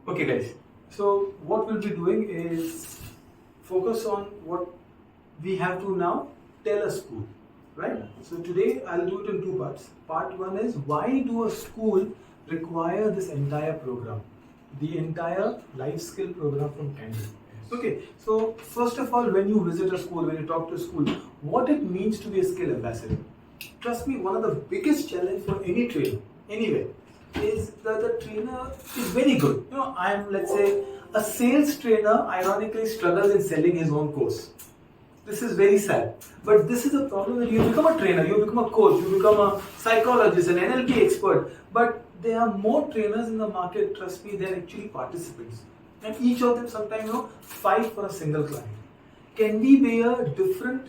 Okay guys, so what we'll be doing is focus on what we have to now tell a school, right? So today I'll do it in two parts. Part one is why do a school require this entire program, the entire life skill program from Candy. Okay, so first of all, when you visit a school, when you talk to a school, what it means to be a skill ambassador. Trust me, one of the biggest challenge for any trainer, anyway, is that the trainer is very good. You know, I'm, let's say, a sales trainer ironically struggles in selling his own course. This is very sad. But this is the problem that you become a trainer, you become a coach, you become a psychologist, an NLP expert. But there are more trainers in the market, trust me, than actually participants. And each of them sometimes fight for a single client. Can we be a different,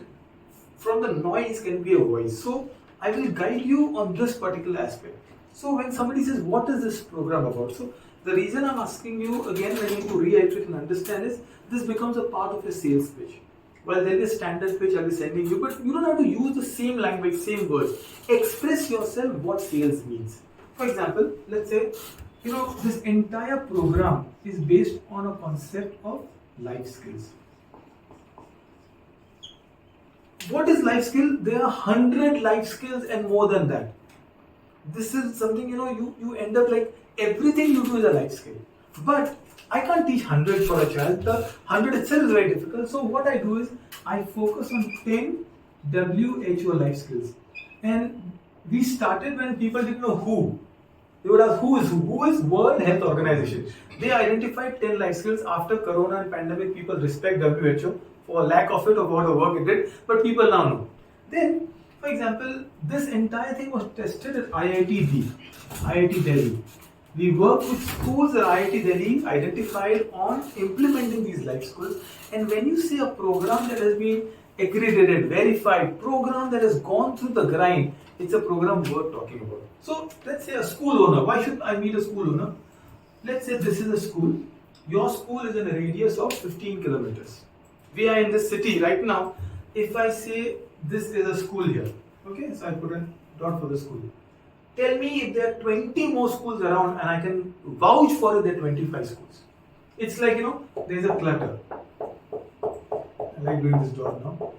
from the noise can be a voice. So I will guide you on this particular aspect. So when somebody says, what is this program about? So the reason I'm asking you again, I need to reiterate and understand is, this becomes a part of a sales pitch. Well, there is a standard pitch I'll be sending you, but you don't have to use the same language, same words. Express yourself what sales means. For example, let's say, this entire program is based on a concept of life skills. What is life skill? There are 100 life skills and more than that. This is something, you end up like everything you do is a life skill. But I can't teach 100 for a child. The 100 itself is very difficult. So what I do is I focus on 10 WHO life skills. And we started when people didn't know who. They would ask who is who? Who is World Health Organization? They identified 10 life skills. After Corona and pandemic, people respect WHO for lack of it or what the work it did. But people now know. Then, for example, this entire thing was tested at IIT Delhi. We work with schools at IIT Delhi identified on implementing these life skills. And when you see a program that has been accredited, verified, program that has gone through the grind, it's a program worth talking about. So let's say a school owner. Why should I meet a school owner? Let's say this is a school. Your school is in a radius of 15 kilometers. We are in this city right now. If I say this is a school here, okay, so I put a dot for the school. Tell me if there are 20 more schools around and I can vouch for it, there are 25 schools. It's like, there's a clutter. I like doing this job now.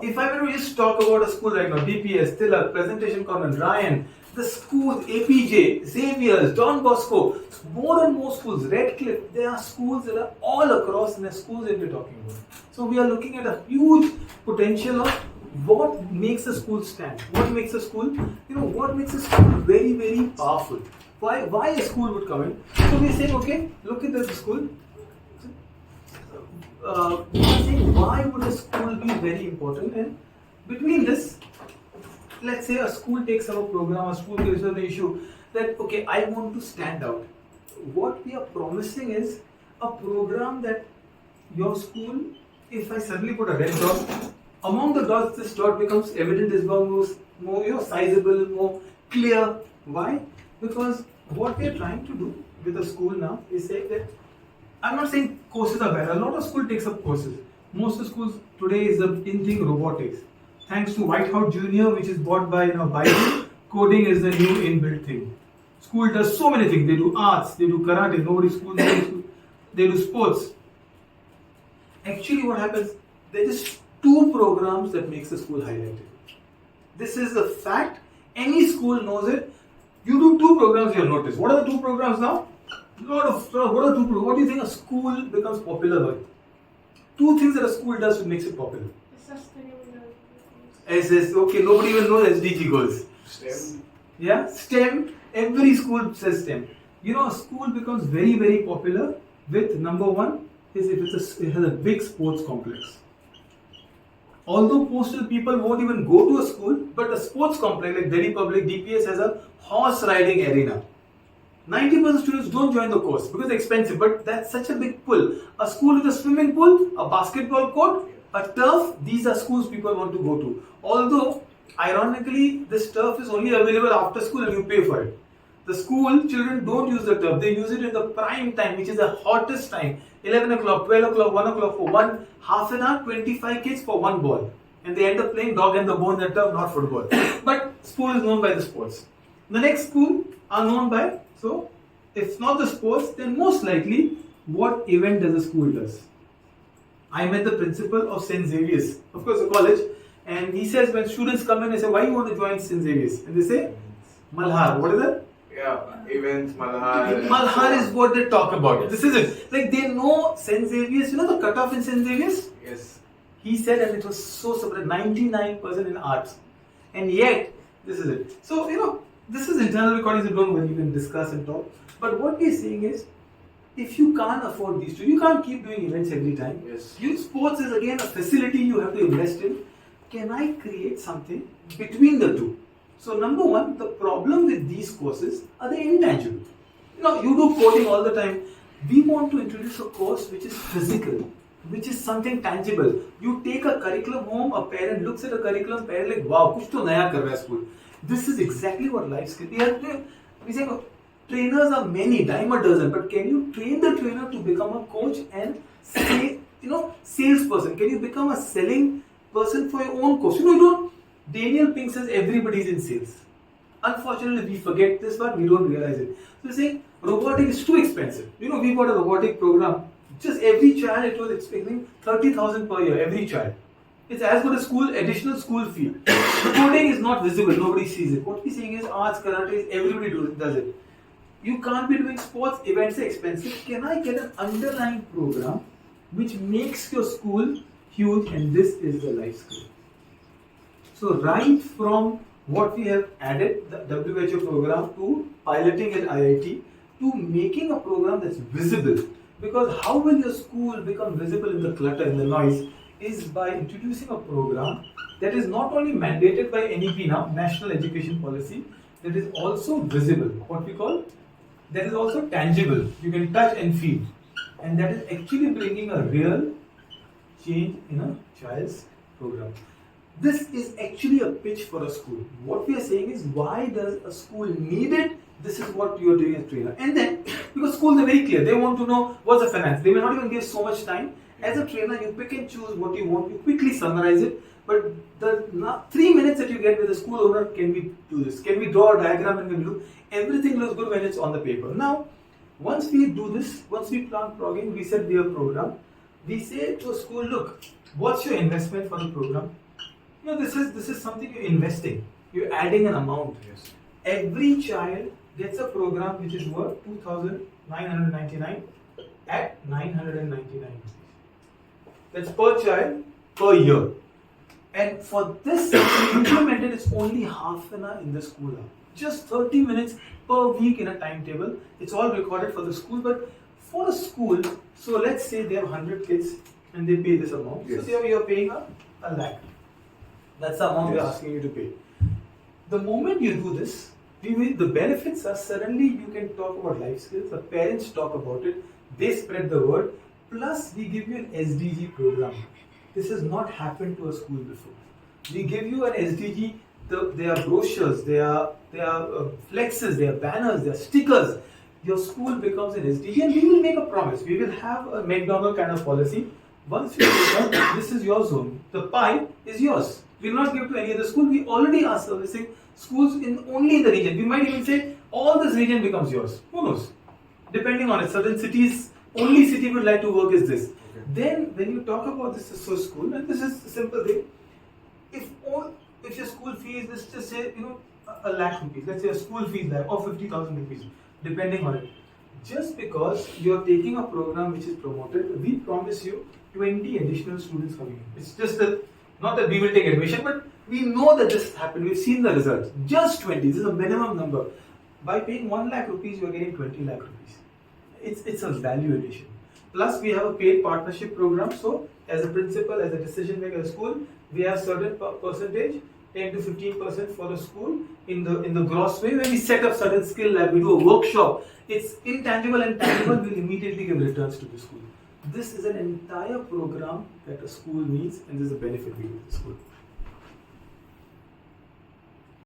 If I were to just talk about a school right now, DPS, Tilak, Presentation Convent, Ryan, the schools, APJ, Xavier's, Don Bosco, more and more schools, Redcliffe, there are schools that are all across and the schools that we're talking about. So we are looking at a huge potential of what makes a school stand? What makes a school, what makes a school very, very powerful? Why a school would come in? So we say, okay, look at this school. We are saying why would a school be very important? And between this, let's say a school takes up a program, a school gives us an issue that, okay, I want to stand out. What we are promising is a program that your school, if I suddenly put a red dot, among the dots, this dot becomes evident, is more sizable, more clear. Why? Because what we are trying to do with the school now is say that, I'm not saying courses are bad. A lot of school takes up courses. Most of the schools today is the in thing robotics. Thanks to Whitehouse Junior, which is bought by Biden, coding is the new inbuilt thing. School does so many things. They do arts, they do karate, they do sports. Actually, what happens? There is two programs that makes the school highlighted. This is the fact. Any school knows it. You do two programs, you'll notice. What are the two programs now? What are the two programs? What do you think a school becomes popular by? Two things that a school does which makes it popular. SS, okay, nobody even knows SDG goals. STEM. Yeah, STEM. Every school says STEM. A school becomes very, very popular with number one is if it has a big sports complex. Although postal people won't even go to a school, but a sports complex like Delhi Public DPS has a horse riding arena. 90% of students don't join the course because it's expensive, but that's such a big pull. A school with a swimming pool, a basketball court, a turf, these are schools people want to go to. Although, ironically, this turf is only available after school and you pay for it. The school children don't use the turf, they use it in the prime time, which is the hottest time. 11 o'clock, 12 o'clock, 1 o'clock for one half an hour, 25 kids for one ball. And they end up playing dog and the bone and turf, not football. But school is known by the sports. The next school are known by, If not the sports, then most likely what event does a school does? I met the principal of St. Xavier's, of course a college, and he says when students come in, I say, why you want to join St. Xavier's? And they say, Malhar. What is that? Yeah, events, Malhar. Malhar is what they talk about. Yes. This is it. Like they know St. Xavier's, you know the cutoff in St. Xavier's? Yes. He said, and it was so surprising, 99% in arts. And yet, this is it. So, this is internal recordings, so don't worry, you can discuss and talk. But what we're saying is, if you can't afford these two, you can't keep doing events every time. Yes. Youth sports is again a facility you have to invest in. Can I create something between the two? So number one, the problem with these courses are they intangible. You do coding all the time. We want to introduce a course which is physical, which is something tangible. You take a curriculum home, a parent looks at a curriculum, parent like, wow, kuch to naya kar raha hai school. This is exactly what life skill. We say trainers are many, dime a dozen, but can you train the trainer to become a coach and salesperson? Can you become a selling person for your own course? Daniel Pink says everybody is in sales. Unfortunately, we forget this, but we don't realize it. So, saying robotics is too expensive. We got a robotic program. Just every child, it was expecting 30,000 per year, every child. It's as good as additional school fee. Coding is not visible, nobody sees it. What we're saying is arts, karate, everybody does it. You can't be doing sports, events are expensive. Can I get an underlying program which makes your school huge? And this is the life skill. So right from what we have added, the WHO program, to piloting at IIT, to making a program that's visible. Because how will your school become visible in the clutter, in the noise, is by introducing a program that is not only mandated by NEP now, National Education Policy, that is also visible, what we call, that is also tangible, you can touch and feel. And that is actually bringing a real change in a child's program. This is actually a pitch for a school. What we are saying is, why does a school need it? This is what you are doing as trainer. And then, because schools are very clear, they want to know what's the finance. They may not even give so much time. As a trainer, you pick and choose what you want. You quickly summarize it. But the 3 minutes that you get with the school owner, can we do this? Can we draw a diagram and can we do? Everything looks good when it's on the paper. Now, once we do this, once we plan program, we set their program. We say to a school, look, what's your investment for the program? This is something you're investing. You're adding an amount. Yes. Every child gets a program which is worth 2,999 at 999. That's per child per year. And for this implemented, it's only half an hour in the school hour. Just 30 minutes per week in a timetable. It's all recorded for the school, but for a school, so let's say they have 100 kids and they pay this amount. Yes. So you're paying a lakh. That's the amount we're asking you to pay. The moment you do this, the benefits are suddenly you can talk about life skills, the parents talk about it, they spread the word, plus we give you an SDG program. This has not happened to a school before. We give you an SDG, there are brochures, there are flexes, there are banners, there are stickers. Your school becomes an SDG, and we will make a promise. We will have a McDonald's kind of policy. Once you say that, this is your zone. The pie is yours. We will not give to any other school. We already are servicing schools only in the region. We might even say all this region becomes yours. Who knows? Depending on it. Certain cities, only city would like to work is this. Okay. Then when you talk about this is so school, and this is a simple thing. If your school fee is, let's just say, a lakh rupees. Let's say a school fee is or 50,000 rupees, depending on it. Just because you're taking a program which is promoted, we promise you 20 additional students coming in. It's just not that we will take admission, but we know that this happened. We've seen the results. Just 20. This is a minimum number. By paying 1 lakh rupees, you are getting 20 lakh rupees. It's a value addition. Plus, we have a paid partnership program. So, as a principal, as a decision maker at the school, we have certain percentage, 10 to 15% for the school in the gross way. When we set up certain skill lab, we do a workshop. It's intangible and tangible. We'll immediately give returns to the school. This is an entire program that a school needs, and this is a benefit we give to the school.